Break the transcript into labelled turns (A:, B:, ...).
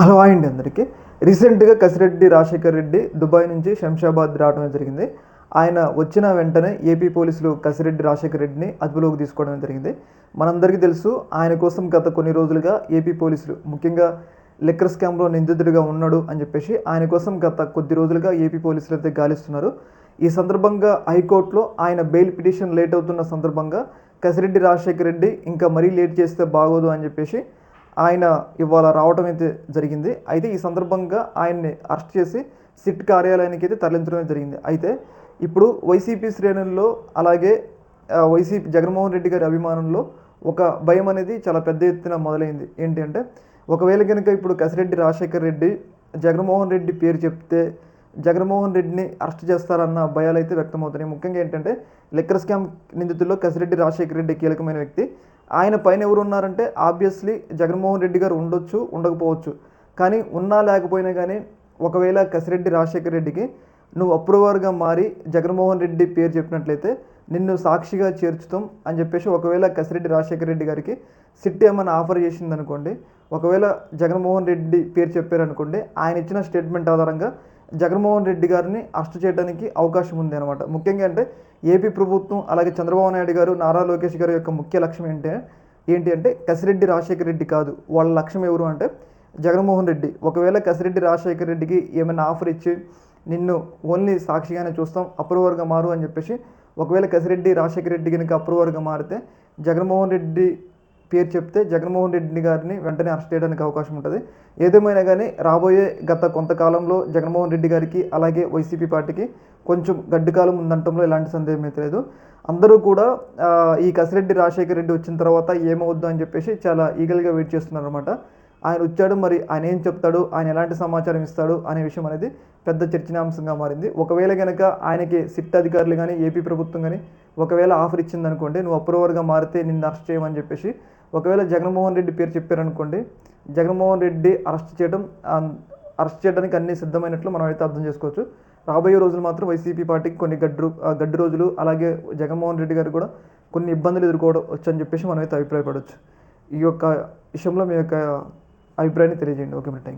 A: Hello అండి అందరికీ. రీసెంట్గా కసిరెడ్డి రాజశేఖర్ రెడ్డి దుబాయ్ నుంచి శంషాబాద్ రావడం జరిగింది. ఆయన వచ్చిన వెంటనే ఏపీ పోలీసులు కసిరెడ్డి రాజశేఖర్ రెడ్డిని అదుపులోకి తీసుకోవడం జరిగింది. మనందరికీ తెలుసు, ఆయన కోసం గత కొన్ని రోజులుగా ఏపీ పోలీసులు ముఖ్యంగా లిక్కర్ స్కామ్లో నిందితుడిగా ఉన్నాడు అని చెప్పేసి ఆయన కోసం గత కొద్ది రోజులుగా ఏపీ పోలీసులు అయితే గాలిస్తున్నారు. ఈ సందర్భంగా హైకోర్టులో ఆయన బెయిల్ పిటిషన్ లేట్ అవుతున్న సందర్భంగా కసిరెడ్డి రాజశేఖర్ రెడ్డి ఇంకా మరీ లేట్ చేస్తే బాగోదు అని చెప్పేసి ఆయన ఇవాళ రావడం అయితే జరిగింది. అయితే ఈ సందర్భంగా ఆయన్ని అరెస్ట్ చేసి సిట్ కార్యాలయానికి అయితే తరలించడం జరిగింది. అయితే ఇప్పుడు వైసీపీ శ్రేణుల్లో అలాగే వైసీపీ జగన్మోహన్ రెడ్డి గారి అభిమానంలో ఒక భయం అనేది చాలా పెద్ద ఎత్తున మొదలైంది. ఏంటి అంటే, ఒకవేళ కనుక ఇప్పుడు కసిరెడ్డి రాజశేఖర్ రెడ్డి జగన్మోహన్ రెడ్డి పేరు చెప్తే జగన్మోహన్ రెడ్డిని అరెస్ట్ చేస్తారన్న భయాలు అయితే వ్యక్తమవుతున్నాయి. ముఖ్యంగా ఏంటంటే, లిక్కర్ స్కామ్ నిందితుల్లో కసిరెడ్డి రాజశేఖర్ రెడ్డి కీలకమైన వ్యక్తి. ఆయన పైన ఎవరు ఉన్నారంటే ఆబ్వియస్లీ జగన్మోహన్ రెడ్డి గారు ఉండొచ్చు, ఉండకపోవచ్చు. కానీ ఉన్నా లేకపోయినా కానీ ఒకవేళ కసిరెడ్డి రాజశేఖర్ రెడ్డికి నువ్వు అప్రూవర్గా మారి జగన్మోహన్ రెడ్డి పేరు చెప్పినట్లయితే నిన్ను సాక్షిగా చేర్చుతాం అని చెప్పేసి ఒకవేళ కసిరెడ్డి రాజశేఖర రెడ్డి గారికి సిట్ ఏమైనా ఆఫర్ చేసిందనుకోండి, ఒకవేళ జగన్మోహన్ రెడ్డి పేరు చెప్పారనుకోండి, ఆయన ఇచ్చిన స్టేట్మెంట్ ఆధారంగా జగన్మోహన్ రెడ్డి గారిని అరెస్ట్ చేయడానికి అవకాశం ఉంది అనమాట. ముఖ్యంగా అంటే ఏపీ ప్రభుత్వం అలాగే చంద్రబాబు నాయుడు గారు, నారా లోకేష్ గారి యొక్క ముఖ్య లక్ష్యం ఏంటి అంటే కసిరెడ్డి రాజశేఖర రెడ్డి కాదు, వాళ్ళ లక్ష్యం ఎవరు అంటే జగన్మోహన్ రెడ్డి. ఒకవేళ కసిరెడ్డి రాజశేఖర రెడ్డికి ఏమైనా ఆఫర్ ఇచ్చి నిన్ను ఓన్లీ సాక్షిగానే చూస్తాం, అప్రూవర్గా మారు అని చెప్పేసి ఒకవేళ కసిరెడ్డి రాజశేఖర రెడ్డి కనుక అప్రూవర్గా మారితే జగన్మోహన్ రెడ్డి పేరు చెప్తే జగన్మోహన్ రెడ్డి గారిని వెంటనే అరెస్ట్ చేయడానికి అవకాశం ఉంటుంది. ఏదేమైనా కానీ రాబోయే గత కొంతకాలంలో జగన్మోహన్ రెడ్డి గారికి అలాగే వైసీపీ పార్టీకి కొంచెం గడ్డు కాలం ఉందంటంలో ఎలాంటి సందేహం అయితే లేదు. అందరూ కూడా ఈ కసిరెడ్డి రాజశేఖర రెడ్డి వచ్చిన తర్వాత ఏమవుద్దు అని చెప్పేసి చాలా ఈగల్గా వెయిట్ చేస్తున్నారు అనమాట. ఆయన వచ్చాడు, మరి ఆయన ఏం చెప్తాడు, ఆయన ఎలాంటి సమాచారం ఇస్తాడు అనే విషయం అనేది పెద్ద చర్చనీయాంశంగా మారింది. ఒకవేళ కనుక ఆయనకి సిట్ అధికారులు కానీ ఏపీ ప్రభుత్వం కానీ ఒకవేళ ఆఫర్ ఇచ్చిందనుకోండి, నువ్వు అప్రూవర్గా మారితే నిన్ను అరెస్ట్ చేయమని చెప్పేసి ఒకవేళ జగన్మోహన్ రెడ్డి పేరు చెప్పారనుకోండి, జగన్మోహన్ రెడ్డి అరెస్ట్ చేయడానికి అన్ని సిద్ధమైనట్లు మనం అయితే అర్థం చేసుకోవచ్చు. రాబోయే రోజులు మాత్రం వైసీపీ పార్టీకి కొన్ని గడ్డు రోజులు, అలాగే జగన్మోహన్ రెడ్డి గారు కూడా కొన్ని ఇబ్బందులు ఎదుర్కోవచ్చు అని చెప్పేసి మనం అయితే అభిప్రాయపడవచ్చు. ఈ యొక్క విషయంలో మీ యొక్క అభిప్రాయాన్ని తెలియజేయండి. ఓకే, మరి థ్యాంక్ యూ.